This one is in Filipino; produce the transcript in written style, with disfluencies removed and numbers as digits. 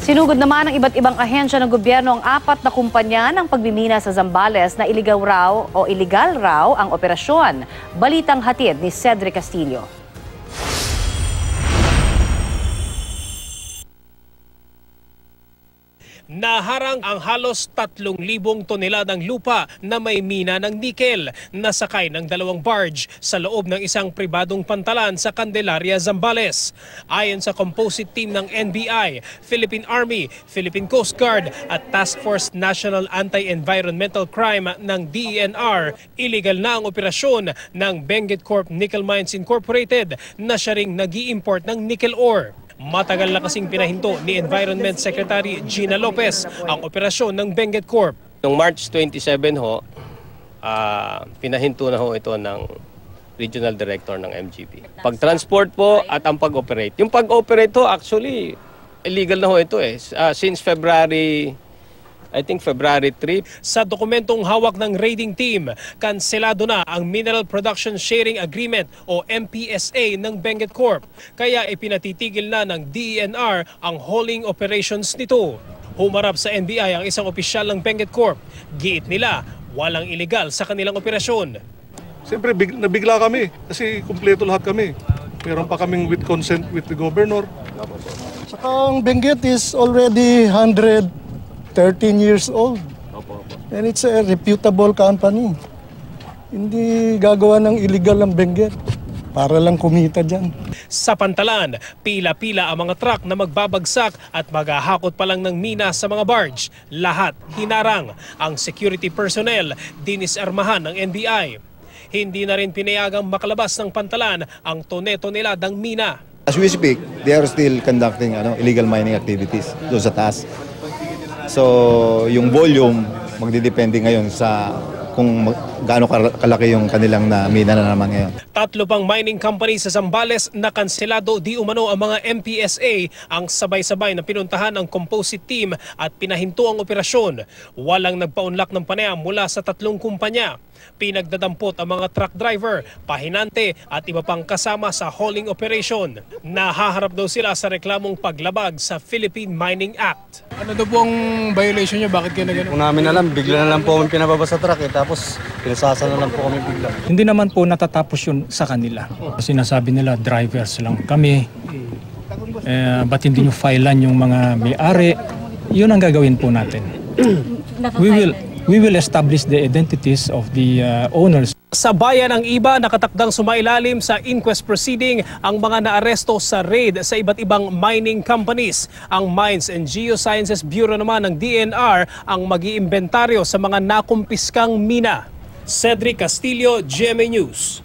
Sinugod naman ng iba't ibang ahensya ng gobyerno ang 4 na kumpanya ng pagmimina sa Zambales na iligaw raw ang operasyon. Balitang hatid ni Cedric Castillo. Naharang ang halos 3,000 toneladang lupa na may mina ng nikel na sakay ng 2 barge sa loob ng isang pribadong pantalan sa Candelaria, Zambales. Ayon sa composite team ng NBI, Philippine Army, Philippine Coast Guard at Task Force National Anti-Environmental Crime ng DENR, illegal na ang operasyon ng Benguet Corp Nickel Mines Incorporated na siya ring nag-i-import ng nickel ore. Matagal na kasing pinahinto ni Environment Secretary Gina Lopez ang operasyon ng Benguet Corp. Noong March 27 ho, pinahinto na ho ito ng Regional Director ng MGB. Pag-transport po at ang pag-operate. Yung pag-operate ho, actually, illegal na ho ito eh. Since February 3. Sa dokumentong hawak ng raiding team, kanselado na ang Mineral Production Sharing Agreement o MPSA ng Benguet Corp. Kaya ipinatitigil na ng DENR ang hauling operations nito. Humarap sa NBI ang isang opisyal ng Benguet Corp. Giit nila, walang illegal sa kanilang operasyon. Siyempre, nabigla kami kasi kumpleto lahat kami. Meron pa kaming with consent with the governor. Saka ang Benguet is already 13 years old. And it's a reputable company. Hindi gagawa ng illegal ang Benguet para lang kumita dyan. Sa pantalan, pila-pila ang mga truck na magbabagsak at maghahakot pa lang ng mina sa mga barge. Lahat hinarang. Ang security personnel dinisarmahan ng NBI. Hindi na rin pinayagang makalabas ng pantalan ang tone-toneladang mina. As we speak, they are still conducting illegal mining activities doon sa taas. So, yung volume, magdidepende ngayon sa kung gaano kalaki yung kanilang mina na naman ngayon. 3 pang mining company sa Zambales na kanselado di umano ang mga MPSA ang sabay-sabay na pinuntahan ng composite team at pinahinto ang operasyon. Walang nagpaunlak ng panayam mula sa 3 kumpanya. Pinagdadampot ang mga truck driver, pahinante at iba pang kasama sa hauling operation. Nahaharap daw sila sa reklamong paglabag sa Philippine Mining Act. Ano daw po ang violation nyo? Bakit kayo na gano'n? Kung namin alam, bigla na lang po kami pinababa sa truck tapos pinasasa na lang po kami bigla. Hindi naman po natatapos yun sa kanila. Sinasabi nila drivers lang kami. Ba't hindi nyo filean yung mga may-ari? Yun ang gagawin po natin. We will establish the identities of the owners. Sa bayan ng iba, nakatakdang sumailalim sa inquest proceeding ang mga naaresto sa raid sa iba't ibang mining companies. Ang Mines and Geosciences Bureau naman ng DENR ang mag-iimbentaryo sa mga nakumpiskang mina. Cedric Castillo, GMA News.